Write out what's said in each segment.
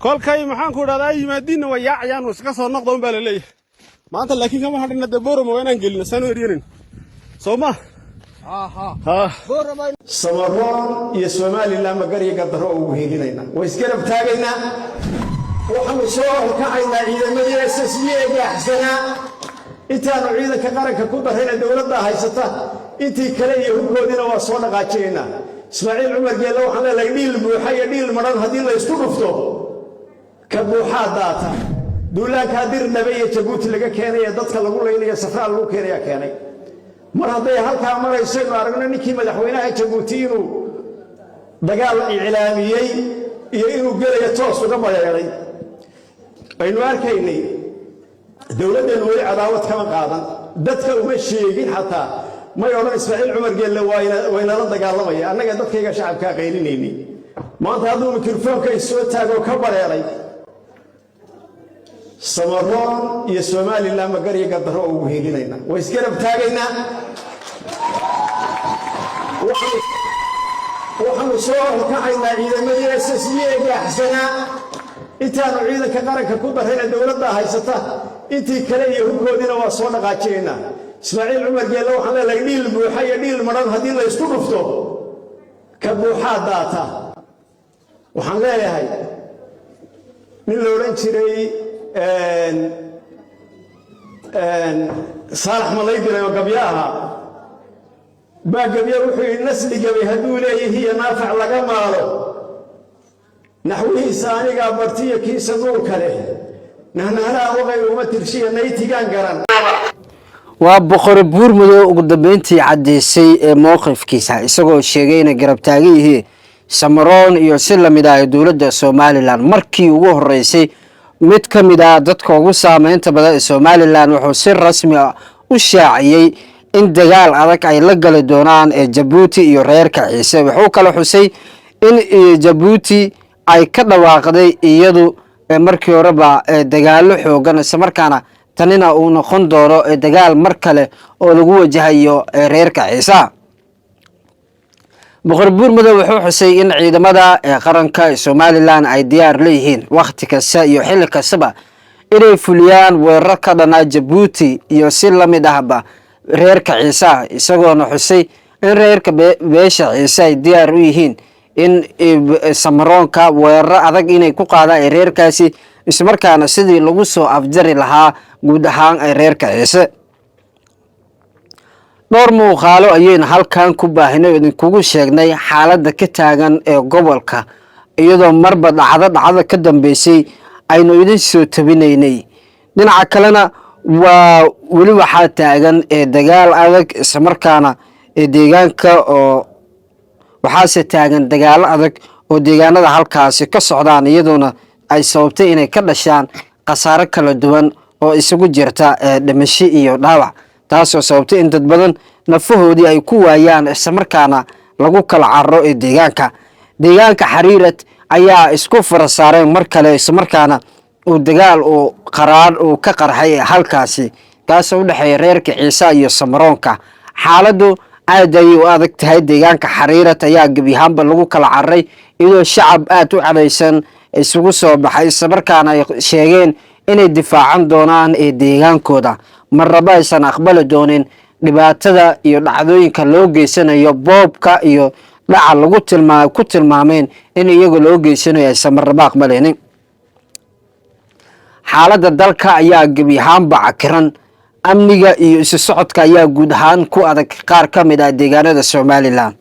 كل كاي محن كورا داي مدينة ويعيان وسكسر نقطة بالليل ما أنت لكن كم حد ندبره ما وين نقول سنو يرين سوما ها سمرون يسوع لله مقري قدره وهيلنا ويسكر بتاعنا وحنا شو كعينا إذا مدينة سياسية أحسنا أنت نعيد كقارك كبر هنا الدولة هاي ستا أنت كلي يهودنا وصونا قاتشينا إسماعيل عمر قال له حنا ليل بوحية ليل مرض هذين لا يستوقفوا كبوحات داتا دولا كادر نبي تقول لك كان يدك لقول لي يا سفر لو كان يا كان مرضي هلك مر يصير أرجونا نكيم دحوينها تقولتينو دجال إعلامي ينو قال يتوصل وكما يري إنه أركيني دولة الولي عداوة كما قادا دتك ومشيين حتى ما يقول إسماعيل عمر قال له وين رد قال الله أنا قد دتك يا شعب كغيريني ما أنت هذا ميكروفون كيسوي تاجو كبر يري سمرون يسوع لله مقري قدره وهيلنا ويسكر بتاعنا وحنا شو كعينا إذا مدينة سياسية أحسنا أنت نعيد كقارك كبر هنا الدولة هاي ستا أنت كلي يهودنا وصونا قاتشينا إسماعيل عمر قال له حنا ليل بوحية ليل مرض هذين لا يستوقفوا كبوحات داتا وحنا لا هاي من لورنشري صالح ملايدنا وقبياها ما قبيا وحي النسل قبي هدولي هي نافع لقا ماله نحوه ساني قابرتية كيس نور كله نحن هلا وغير ومترشيه نيتي كان قرن وبخور بور مدو ugu dambeyntii cadeysay mowqifkiisa isagoo sheegay in garab taagihi Samaroon iyo si la mid ah dawladda Soomaaliland markii ugu horeysay mid ka mid ah dadka ugu saameynta badan ee Soomaaliland wuxuu si rasmi ah u shaaciyay in dagaal adag ay la gali doonaan ee Djibouti iyo reerka Ciise wuxuu kala xusay in Djibouti ay ka dhawaaqday iyadu markii horeba dagaalo xoogan isla markaana tanina uu noqon doono dagaal mar kale oo lagu wajahayo reerka Ciise boqor buur madow wuxuu xusay in ciidamada qaranka Soomaaliland ay diyaar leeyihiin waqti kasta iyo xilli kasta inay fuliyaan weerar ka dhana Djibouti iyo si la mid ahba reerka Ciise isagoo xusay in reerka beesha Ciise ay diyaar u yihiin in Samaroonka weerar adag inay ku qaadaan reerkaasi isla markaana sidii lagu soo afjari lahaa guud ahaan reerka Ciise dhowr muuqaalo ayayna halkan ku baahinay idinkugu sheegnay xaaladda ka taagan ee gobolka iyadoo marba dhacdo ka dambeysay aynu idin soo tabinaynay dhinaca kalena waa wali waxa taagan dagaal adag isla markaana deegaanka oo waxaase taagan dagaal adag oo deegaanada halkaasi ka socdaan iyadoona ay sababtay inay ka dhashaan qasaaro kala duwan oo isugu jirta dhimasho iyo dhaawac taasoo sababtay in dad badan nafahoodii ay ku waayaan isla markaana lagu kala carro deegaanka Xariirad ayaa isku farasaareen mar kale isla markaana uu dagaal oo qaraar oo ka qarxay halkaasi kaasoo u dhaxay reerka Ciise iyo Samaroonka xaaladdu aad ay u adag tahay deegaanka Xariirad ayaa gabiyaanba lagu kala carray iyadoo shacab aad u cadaysan isugu soo baxay isla markaana ay sheegeen inay difaacan doonaan deegaankooda marraba aysan aqbali doonin dhibaatada iyo dhacdooyinka loo geysanayo boobka iyo dhaca lagu tilmaameen in iyaga loo geysanayo aysan marraba aqbaleynin xaaladda dalka ayaa gabi ahaanba cakiran amniga iyo isu socodka ayaa guud ahaan ku adag qaar ka mid ah deegaanada Soomaaliland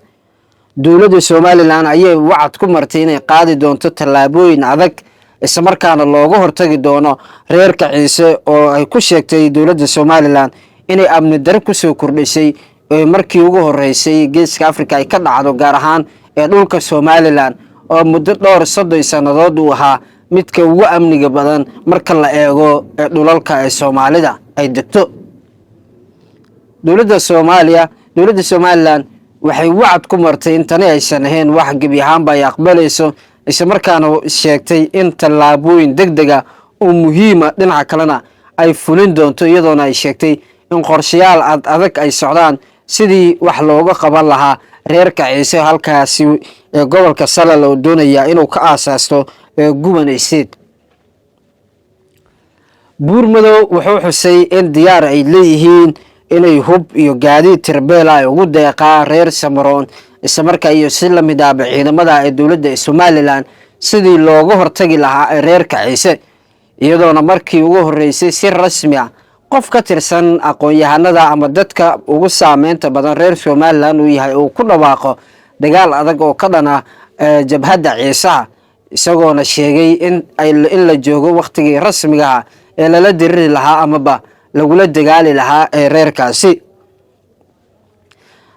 dawladda Soomaaliland ayay wacad ku martay inay qaadi doonto tallaabooyin adag isla markaana looga hortagi doono reerka Ciise oo ay ku sheegtay dawladda Soomaaliland inay amni darro ku soo kordhisay markii ugu horeysay geeska Afrika ay ka dhacdo gaar ahaan dhulka Soomaaliland oo muddo dhowr 30 sanadood u ahaa midka ugu amniga badan marka la eego dhulalka Soomaalida ay degto dawladda Soomaaliland waxay wacad ku martay in tani aysan ahayn wax gabi ahaanba ay aqbalayso isla markaana sheegtay in tallaabooyin degdeg ah oo muhiim ah dhinaca kalena ay fulin doonto iyadoona ay sheegtay in qorshayaal adag ay socdaan sidii wax looga qaban lahaa reerka Ciise halkaasi gobolka Salal oo doonaya inuu ka aasaasto gubanaysid. Buurmadow wuxuu xusay in diyaar ay leeyihiin inay hub iyo gaadiid tirbeela ay ugu deeqaan reer Samaroon isla markaa iyo si la mid ah ciidamada ee dowladda Somaliland sidii looga hortagi lahaa reerka Ciise, iyadoona markii ugu horeysay si rasmi ah qof ka tirsan aqoon-yahanada ama dadka ugu saameynta badan reer Somaliland uu yahay oo ku dhawaaqo dagaal adag oo ka dhana jabhadda Ciise, isagoona sheegay in la joogo waqtigii rasmiga ah ee lala diriri lahaa amaba lagula dagaali lahaa reerkaasi.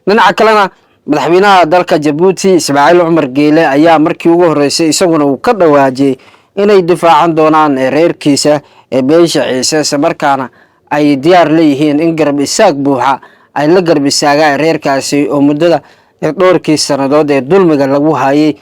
dhinaca kalena madaxweynaha dalka Jabuuti Ismaaciil Cumar Geele ayaa markii ugu horeysay isaguna uu ka dhawaajiyay inay difaacan doonaan reerkiisa beesha Ciise isla markaana ay diyaar leeyihiin in garab isaag buuxa ay la garab istaagaan reerkaasi oo muddada dhowrkii sanadood ee dulmiga lagu hayay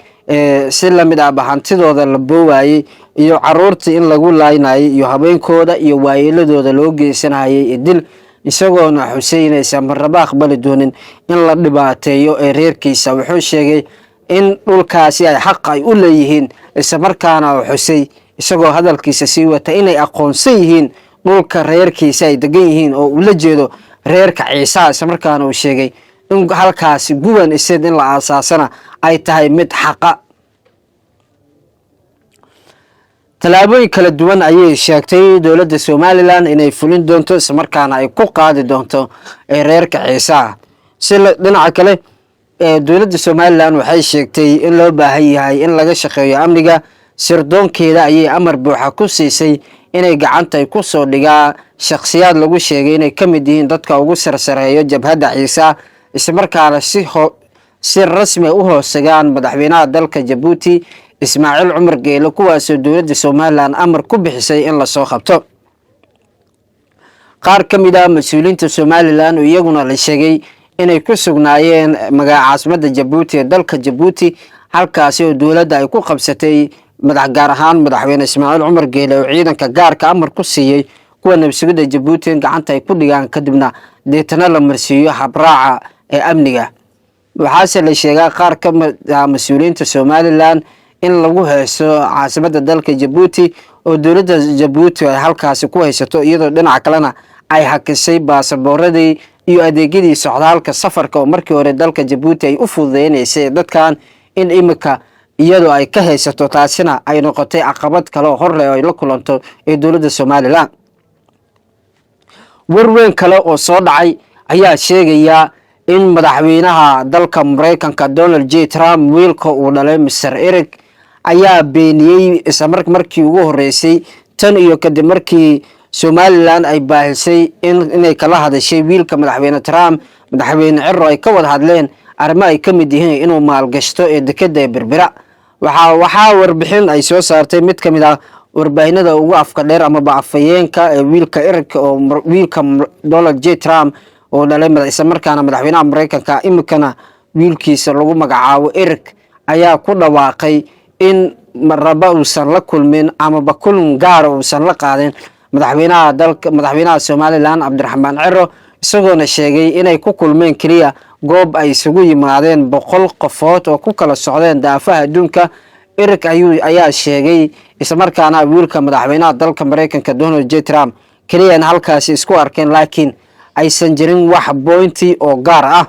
si la mid ah hantidooda la boowayay iyo caruurtii in lagu laaynaayay iyo habeenkooda iyo waayeeladooda loo geysanayay dil, isagoona xuseynaysa marnaba aqbali doonin in la dhibaateeyo reerkiisa. wuxuu sheegay in dhulkaasi ay xaq ay u leeyihiin isla markaana xusay isagoo hadalkiisa sii wata inay aqoonsan yihiin dhulka reerkiisa ay degan yihiin oo uu la jeedo reerka Ciise, isla markaana uu sheegay in halkaasi gubanaysid in la aasaasana ay tahay mid xaqa. tallaabooyin kala duwan ayay sheegtay dowladda Somaliland inay fulin doonto isla markaana ay ku qaadi doonto reerka Ciise. si dhinaca kale dowladda Somaliland waxay sheegtay in loo baahan yahay in laga shaqeeyo amniga sirdoonkeeda ayay amar buuxa ku siisay inay gacanta ay ku soo dhigaa shakhsiyaad lagu sheegay inay ka mid yihiin dadka ugu sarsareeyo jabhadda Ciise isla markaana si rasmi u hoosagaan madaxweynaha dalka Jabuuti Ismaaciil Cumar Geele, kuwaasoo dowladda Somaliland amar ku bixisay in la soo qabto. qaar ka mid ah mas'uuliyiinta Somaliland oo iyaguna la sheegay inay ku sugnaayeen caasimadda Jabuuti ee dalka Jabuuti, halkaasi oo dowladda ay ku qabsatay gaar ahaan madaxweyne Ismaaciil Cumar Geele oo ciidanka gaarka amar ku siiyay kuwa nabadgelyada Jabuuti in gacanta ay ku dhigaan kadibna deetana la marsiiyo habraaca ee amniga. waxaase la sheegaa qaar ka mid ah mas'uuliyiinta Somaliland in lagu haysto caasimadda dalka Jabuuti oo dowladda Jabuuti ay halkaasi ku haysato, iyadoo dhinaca kalena ay hakisay baasaboorradii iyo adeegyadii socdaalka safarka oo markii hore dalka Jabuuti ay u fududeynaysay dadkan in imika iyadoo ay ka haysato, taasina ay noqotay caqabad kale oo hor leh oo ay la kulanto dowladda Somaliland. warweyn kale oo soo dhacay ayaa sheegaya in madaxweynaha dalka Mareykanka Donald J. Trump wiilka uu dhalay Mr. Eric ayaa beeniyay isla markii ugu horeysay tan iyo kadib markii Somaliland ay baahisay inay kala hadashay wiilka madaxweyne Trump madaxweyne Ciro ay ka wada hadleen arrimo ay ka mid yihiin inuu maalgashto dekedda Berbera. waxaa warbixin ay soo saartay mid ka mid ah warbaahinada ugu afka dheer ama afayeenka wiilka Eric oo wiilka Donald J. Trump oo dhalay isla markaana madaxweynaha Mareykanka imikana wiilkiisa lagu magacaabo Eric ayaa ku dhawaaqay in marnaba uusan la kulmin ama kulan gaar uusan la qaadin madaxweynaha Somaliland Cabdiraxmaan Ciro, isagoona sheegay inay ku kulmeen kaliya goob ay isugu yimaadeen 100 qofood oo ku kala socdeen daafaha adduunka. Eric ayaa sheegay isla markaana wiilka madaxweynaha dalka Mareykanka Donald J. Trump kaliya in halkaasi isku arkeen laakiin aysan jirin wax pointi oo gaar ah.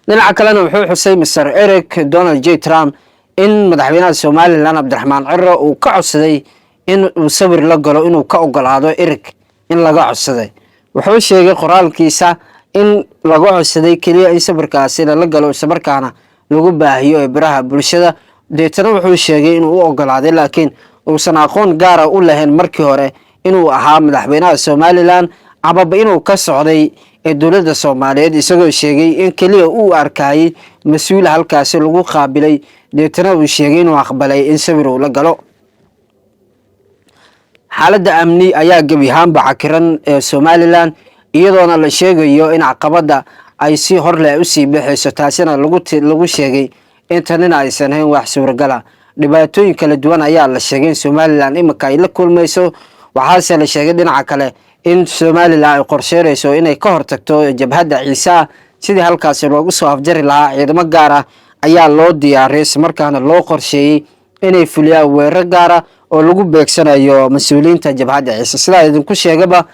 dhinaca kalena wuxuu xusay Mr. Eric Donald J. Trump in madaxweynaha Somaliland Cabdiraxmaan Ciro uu ka codsaday in uu sawir la galo inuu ka ogolaado Eric in laga codsaday. wuxuu sheegay qoraalkiisa in laga codsaday kaliya in sawirkaasi la galo isla markaana lagu baahiyo baraha bulshada. deetana wuxuu sheegay inuu u ogolaaday laakiin uusan aqoon gaar ah u lahayn markii hore inuu ahaa madaxweynaha Somaliland ama inuu ka socday dowladda Soomaaliyeed, isagoo sheegay in kaliya uu arkayay mas'uul halkaasi lagu qaabilay. deetana uu sheegay inuu aqbalay in sawir uu la galo. xaaladda amni ayaa gabi ahaanba cakiran Somaliland, iyadoona la sheegayo in caqabada ay si hor leh u sii bixayso, taasina lagu sheegay intan aysan ahayn wax suuragal ah. dhibaatooyin kala duwan ayaa la sheegay in Somaliland imika ay la kulmayso. waxaase la sheegay dhinaca kale in Somaliland ay qorsheynayso inay ka hortagto jabhadda Ciise sidii halkaasi loogu soo afjari lahaa. ciidamo gaar ah ayaa loo diyaariyay isla markaana loo qorsheeyay inay fuliyaan weerar gaara oo lagu beegsanayo mas-uuliyiinta jabhadda ciise sidaa idinku sheegaba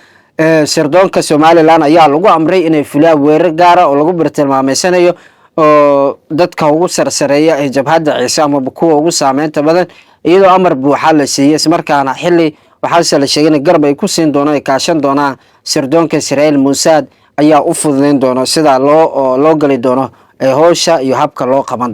sirdoonka Somaliland ayaa lagu amray inay fuliyaan weerar gaara oo lagu bartilmaameysanayo oo dadka ugu sarsareeya ee jabhadda ciise ama kuwa ugu saameynta badan iyadoo amar buuxa la siiyay ismarkaana xilli waxaase la sheegay in garab ay ku siin doonaan ay kaashan doonaan sirdoonka Israel Mossad ayaa u fududeyn doona sida loo gali doono howsha iyo habka loo qaban